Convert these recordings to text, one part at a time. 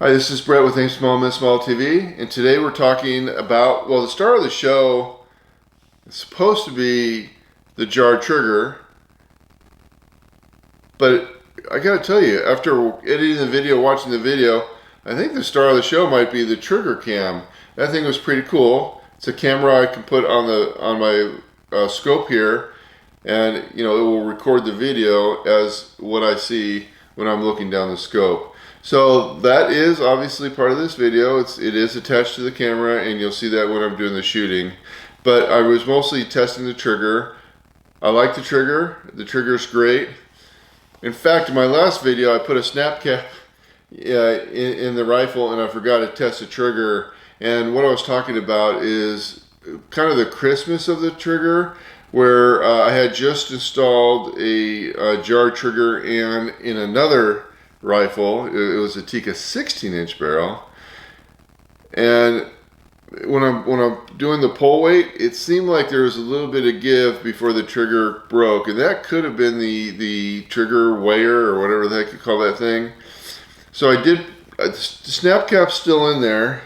Hi, this is Brett with Aim Small, Miss Small TV, and today we're talking about, well, the star of the show is supposed to be the JARD trigger, but I gotta tell you, after editing the video, watching the video, I think the star of the show might be the trigger cam. That thing was pretty cool. It's a camera I can put on my scope here, and it will record the video as what I see when I'm looking down the scope. So that is obviously part of this video. It is attached to the camera, and you'll see that when I'm doing the shooting. But I was mostly testing the trigger. I like the trigger. The trigger's great. In fact, in my last video, I put a snap cap in the rifle, and I forgot to test the trigger. And what I was talking about is kind of the crispness of the trigger, where I had just installed a JARD trigger and in another rifle. It was a Tikka 16-inch barrel, and when I'm doing the pull weight, it seemed like there was a little bit of give before the trigger broke, and that could have been the trigger weigher or whatever the heck you call that thing. So I did. The snap cap's still in there,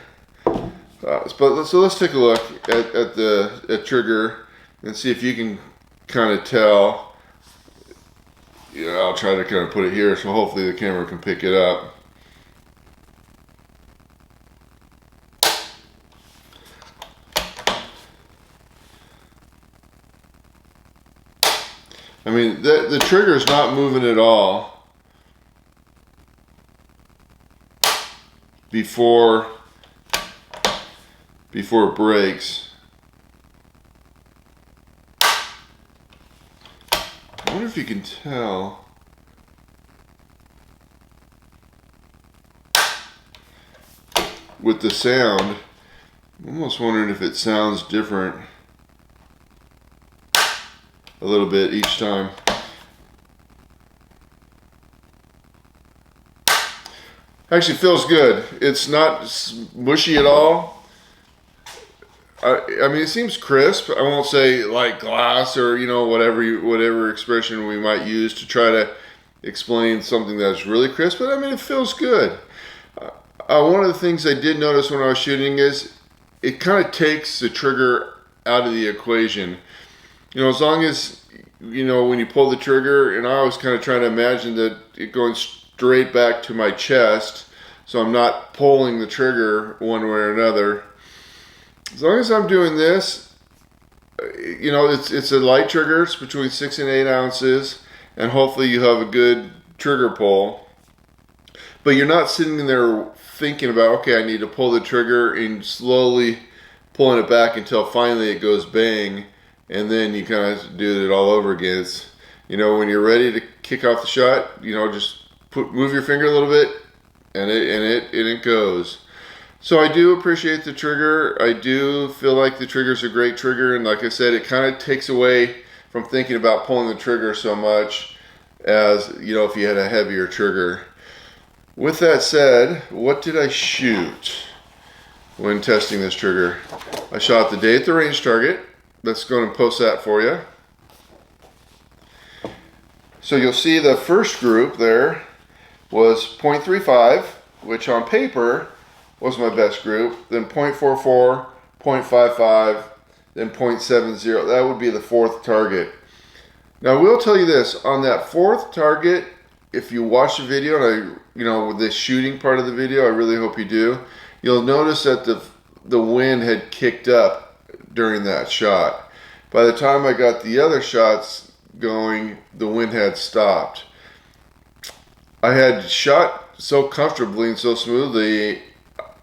so let's take a look at the trigger and see if you can kind of tell. I'll try to kind of put it here so hopefully the camera can pick it up. I mean, the trigger's not moving at all before it breaks. I wonder if you can tell. With the sound, I'm almost wondering if it sounds different a little bit each time. Actually feels good. It's not mushy at all. I mean, it seems crisp. I won't say like glass or whatever expression we might use to try to explain something that's really crisp, but I mean, it feels good. One of the things I did notice when I was shooting is it kind of takes the trigger out of the equation. As long as when you pull the trigger, and I was kind of trying to imagine that it going straight back to my chest, so I'm not pulling the trigger one way or another. As long as I'm doing this, it's a light trigger. It's between 6 and 8 ounces, and hopefully you have a good trigger pull. But you're not sitting there thinking about, okay, I need to pull the trigger and slowly pulling it back until finally it goes bang, and then you kind of do it all over again. It's, when you're ready to kick off the shot, just move your finger a little bit, and it goes. So I do appreciate the trigger. I do feel like the trigger's a great trigger, and like I said, it kind of takes away from thinking about pulling the trigger so much as, if you had a heavier trigger. With that said, what did I shoot when testing this trigger? I shot the day at the range target. Let's go and post that for you. So you'll see the first group there was 0.35, which on paper was my best group, then 0.44, 0.55, then 0.70. That would be the fourth target. Now I will tell you this, on that fourth target, if you watch the video, and with the shooting part of the video, I really hope you do, you'll notice that the wind had kicked up during that shot. By the time I got the other shots going, the wind had stopped. I had shot so comfortably and so smoothly,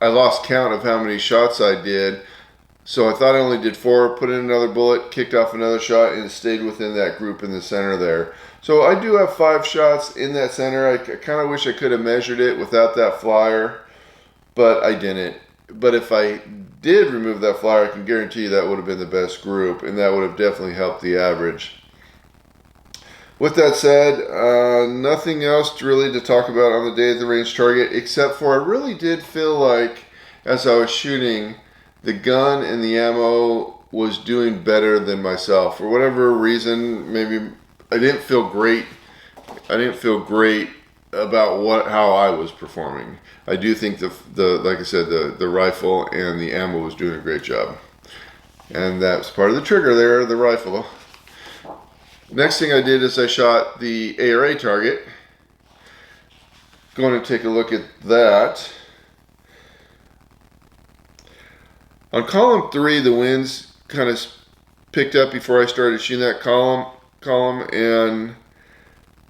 I lost count of how many shots I did. So I thought I only did 4, put in another bullet, kicked off another shot, and it stayed within that group in the center there. So I do have 5 shots in that center. I kind of wish I could have measured it without that flyer, but I didn't. But if I did remove that flyer, I can guarantee you that would have been the best group, and that would have definitely helped the average. With that said, nothing else really to talk about on the day at the range target, except for I really did feel like, as I was shooting, the gun and the ammo was doing better than myself. For whatever reason, maybe I didn't feel great about how I was performing. I do think like I said, the rifle and the ammo was doing a great job. And that's part of the trigger there, the rifle. Next thing I did is I shot the ARA target. Going to take a look at that. On column 3, the winds kind of picked up before I started shooting that column, and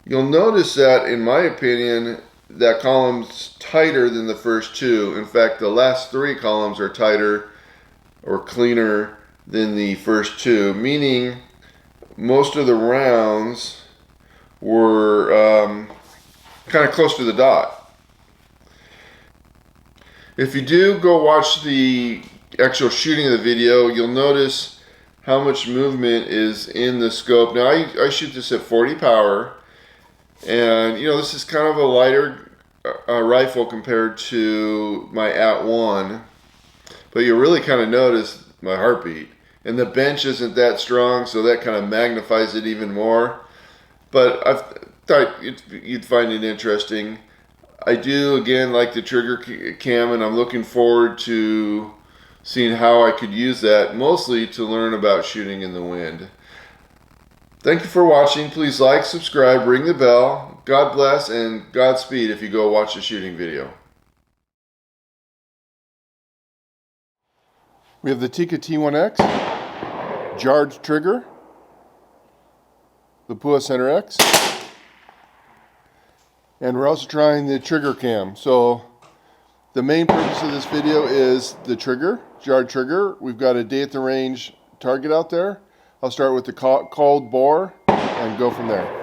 you'll notice that, in my opinion, that column's tighter than the first 2. In fact, the last 3 columns are tighter or cleaner than the first 2, meaning most of the rounds were kind of close to the dot. If you do go watch the actual shooting of the video, you'll notice how much movement is in the scope. Now I shoot this at 40 power, and you know, this is kind of a lighter rifle compared to my @1, but you really kind of notice my heartbeat, and the bench isn't that strong, so that kind of magnifies it even more. But I thought you'd find it interesting. I do, again, like the trigger cam, and I'm looking forward to seeing how I could use that, mostly to learn about shooting in the wind. Thank you for watching. Please like, subscribe, ring the bell. God bless and Godspeed if you go watch the shooting video. We have the Tikka T1x, JARD trigger, the Pua Center X, and we're also trying the trigger cam. So the main purpose of this video is the trigger, JARD trigger. We've got a day at the range target out there. I'll start with the cold bore and go from there.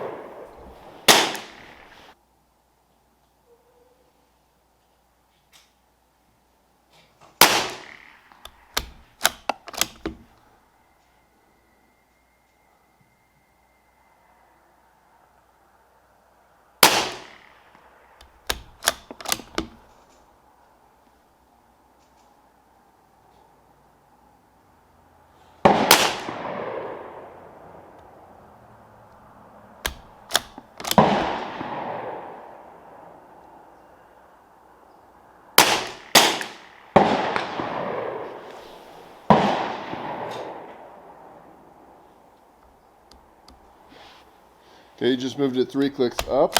Okay, you just moved it 3 clicks up.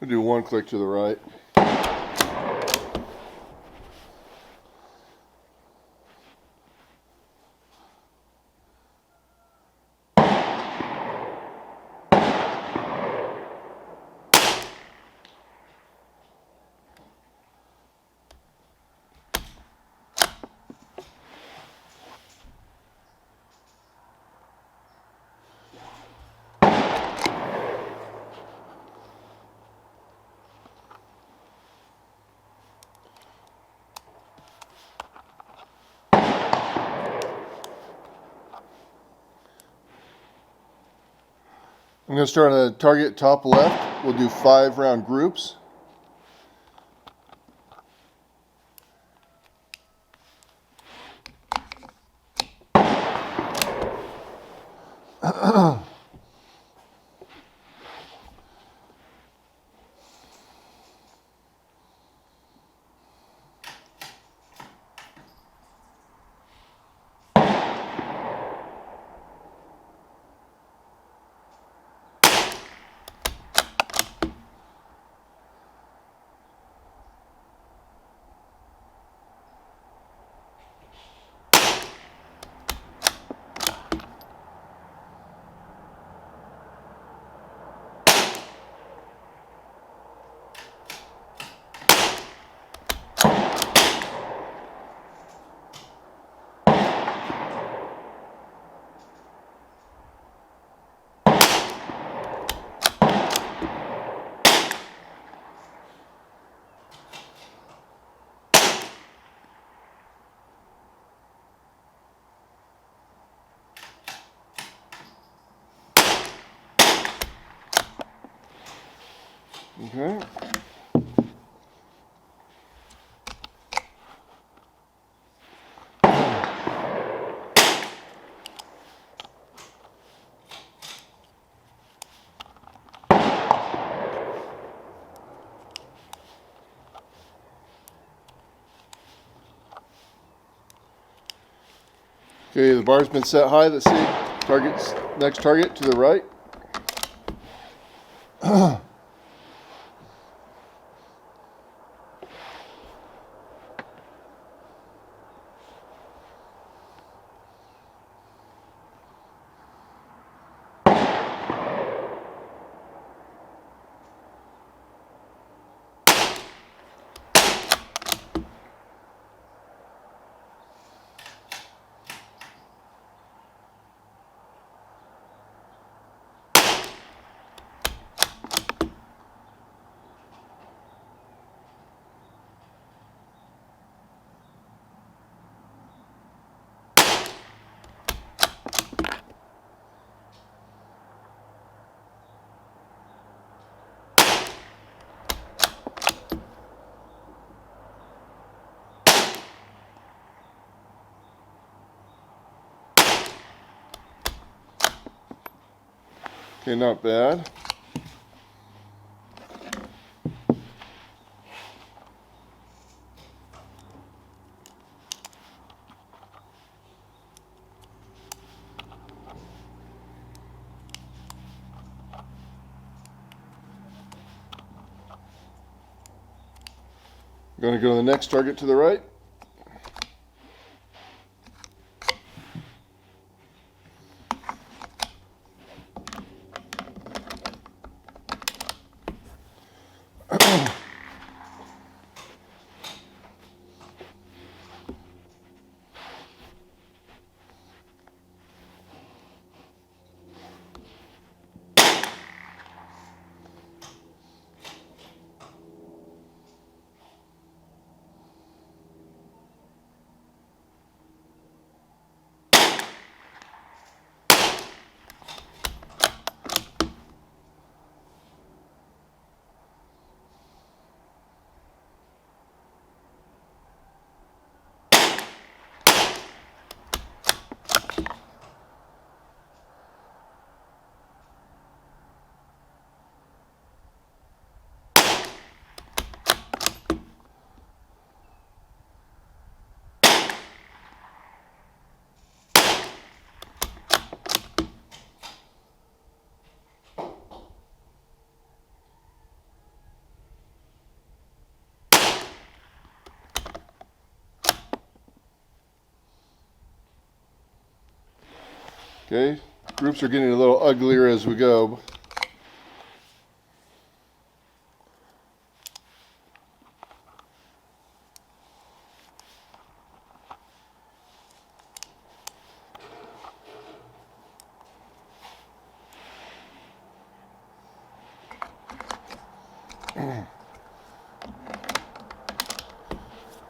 I'll do 1 click to the right. I'm going to start on the target top left. We'll do 5 round groups. Okay. Okay, the bar's been set high. Let's see. Next target to the right. Okay, not bad. Going to go to the next target to the right. Okay, groups are getting a little uglier as we go.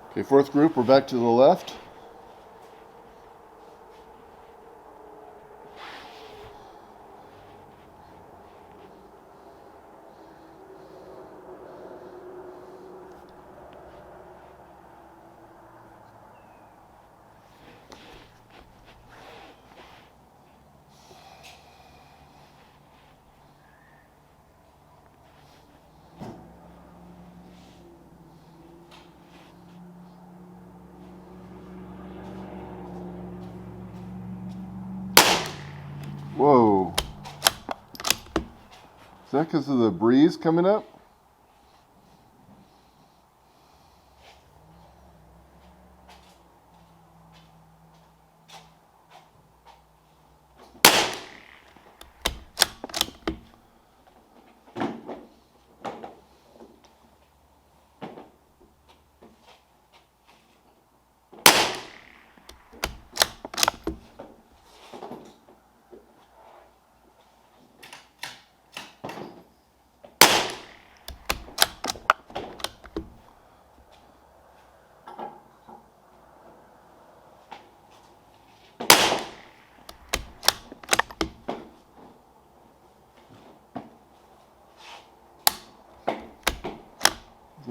Okay, fourth group, we're back to the left. Whoa. Is that because of the breeze coming up?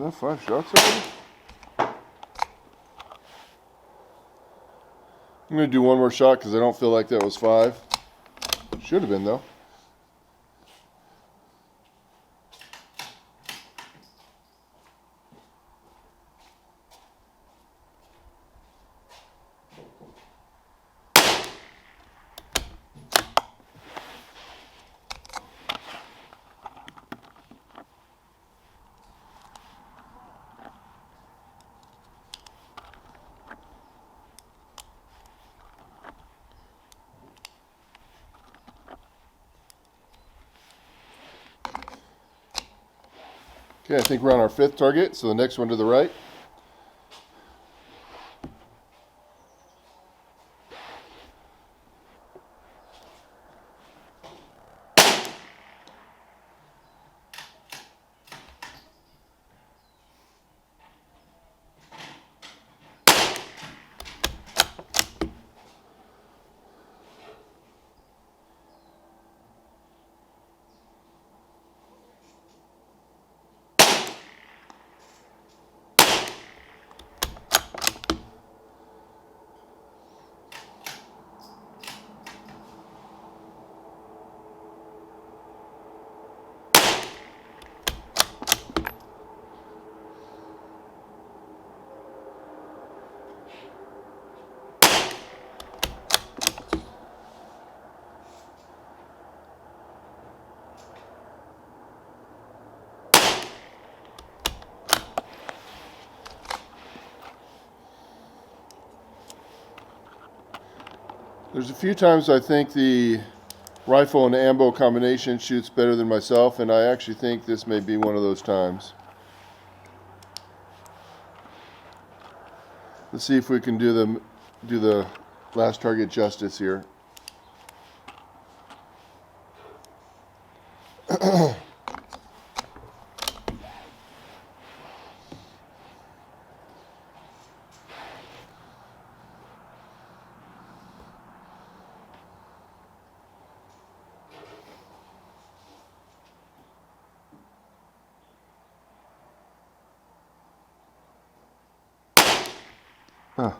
that 5 shots already? I'm going to do one more shot because I don't feel like that was 5. Should have been, though. Okay, I think we're on our 5th target, so the next one to the right. There's a few times I think the rifle and ambo combination shoots better than myself, and I actually think this may be one of those times. Let's see if we can do the last target justice here. Huh.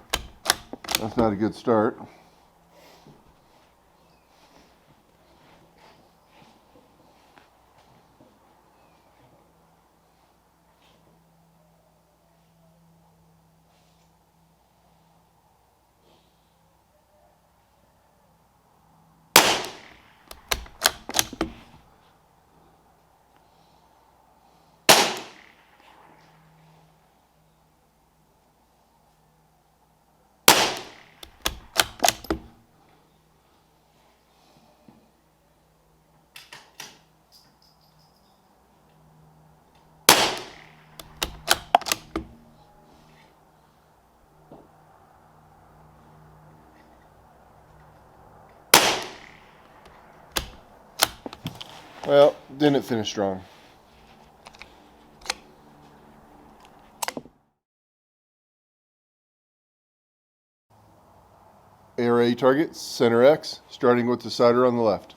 That's not a good start. Well, didn't finish strong. ARA target, center X, starting with the sighter on the left.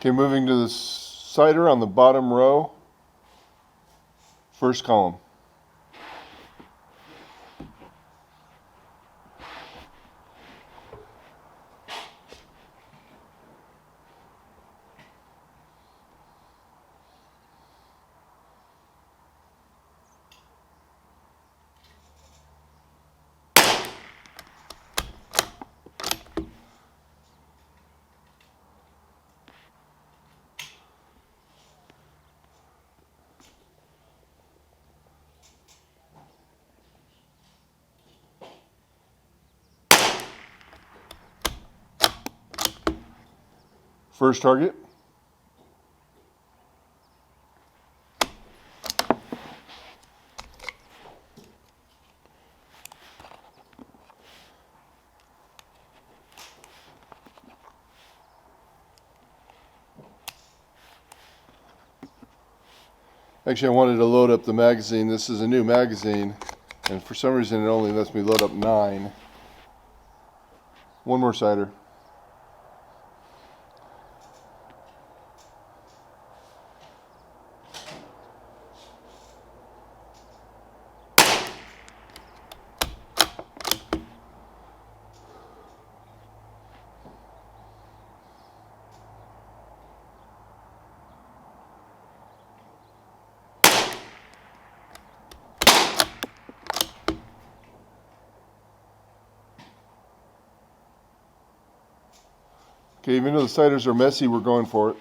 Okay, moving to the sighter on the bottom row, first column. First target. Actually, I wanted to load up the magazine. This is a new magazine, and for some reason it only lets me load up 9. One more cider. Okay, even though the ciders are messy, we're going for it.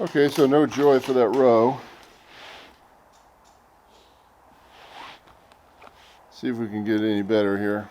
Okay, so no joy for that row. See if we can get any better here.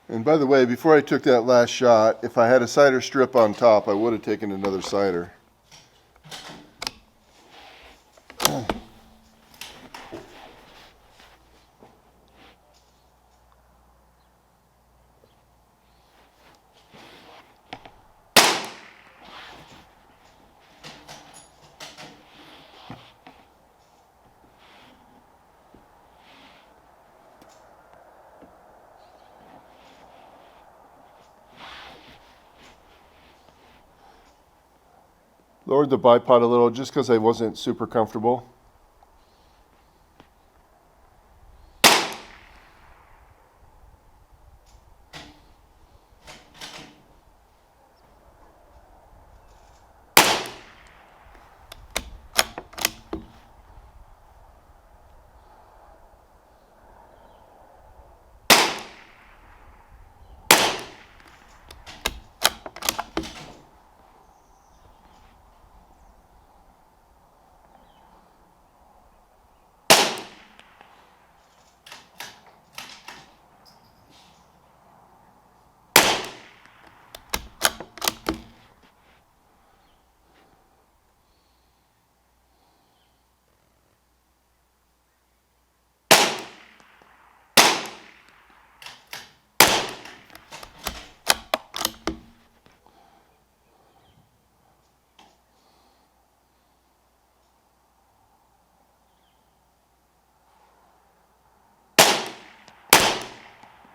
And by the way, before I took that last shot, if I had a cider strip on top, I would have taken another cider. Lowered the bipod a little just because I wasn't super comfortable.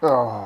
Oh.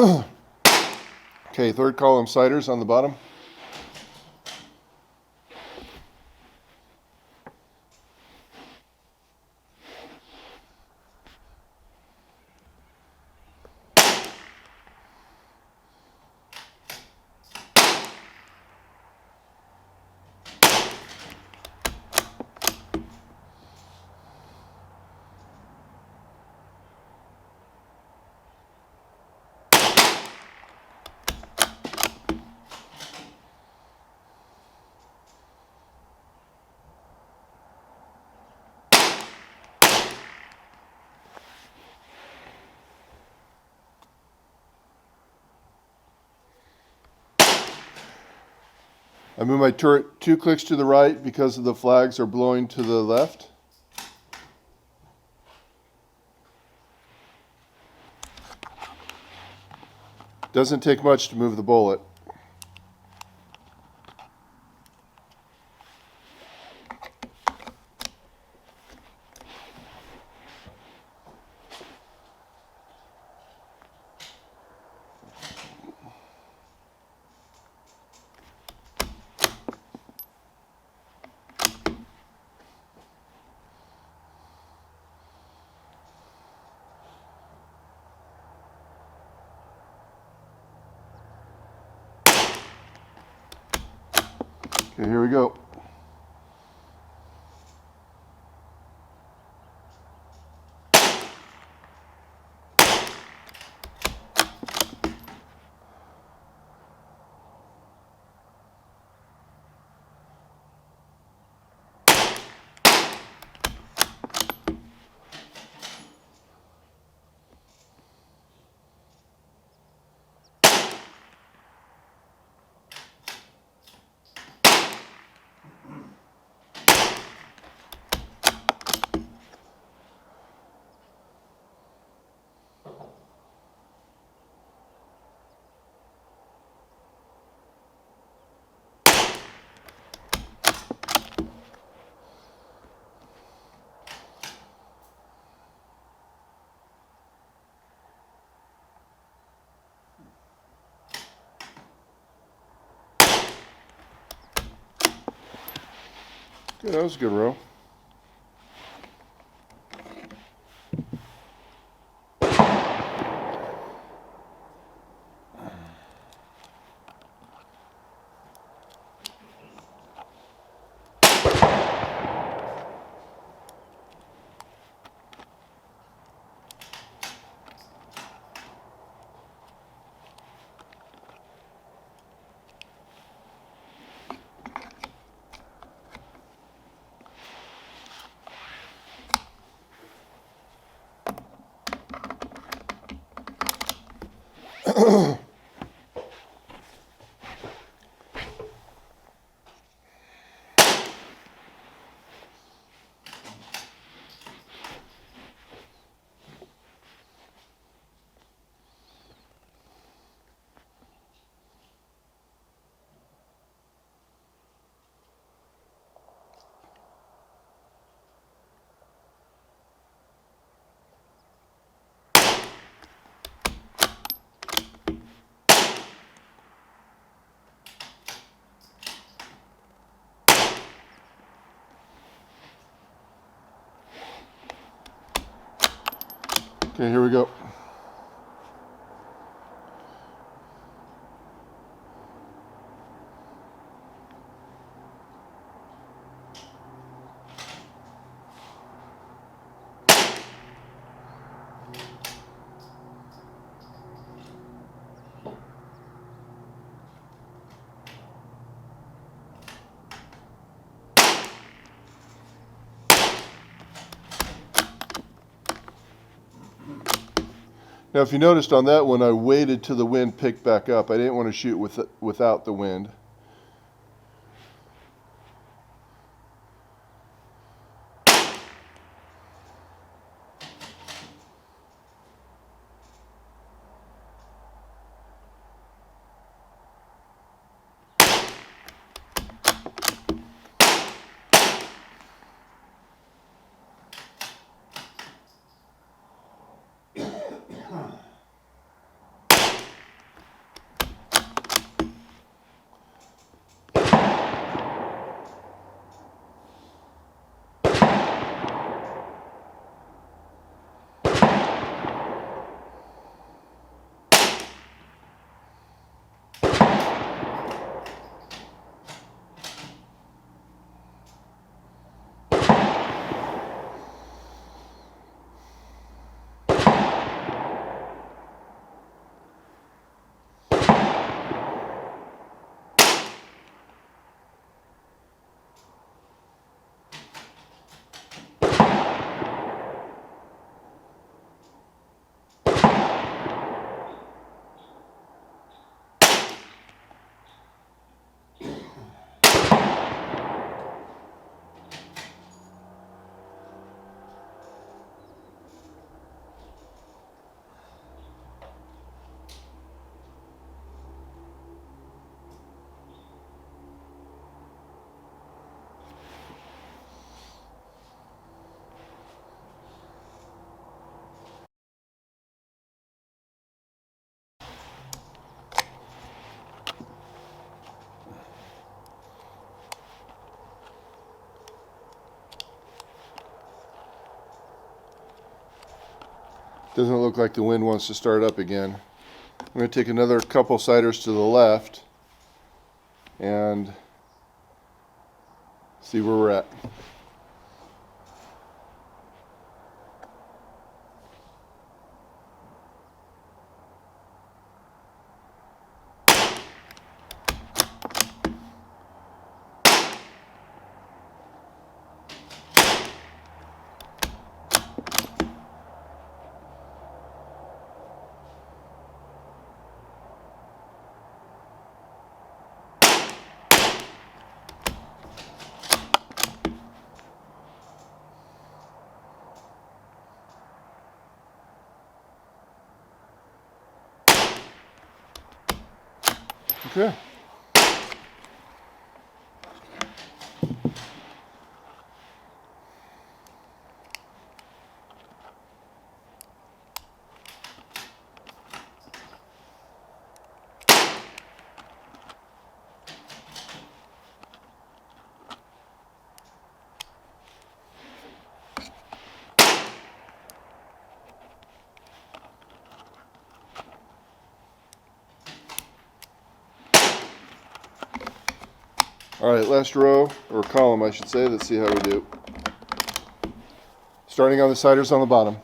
Okay, third column siders on the bottom. I move my turret 2 clicks to the right because the flags are blowing to the left. Doesn't take much to move the bullet. Okay, here we go. Yeah, that was a good row. Okay, here we go. Now, if you noticed on that one, I waited till the wind picked back up. I didn't want to shoot without the wind. Doesn't look like the wind wants to start up again. I'm going to take another couple ciders to the left and see where we're at. Okay. All right, last row, or column I should say. Let's see how we do. Starting on the ciders on the bottom.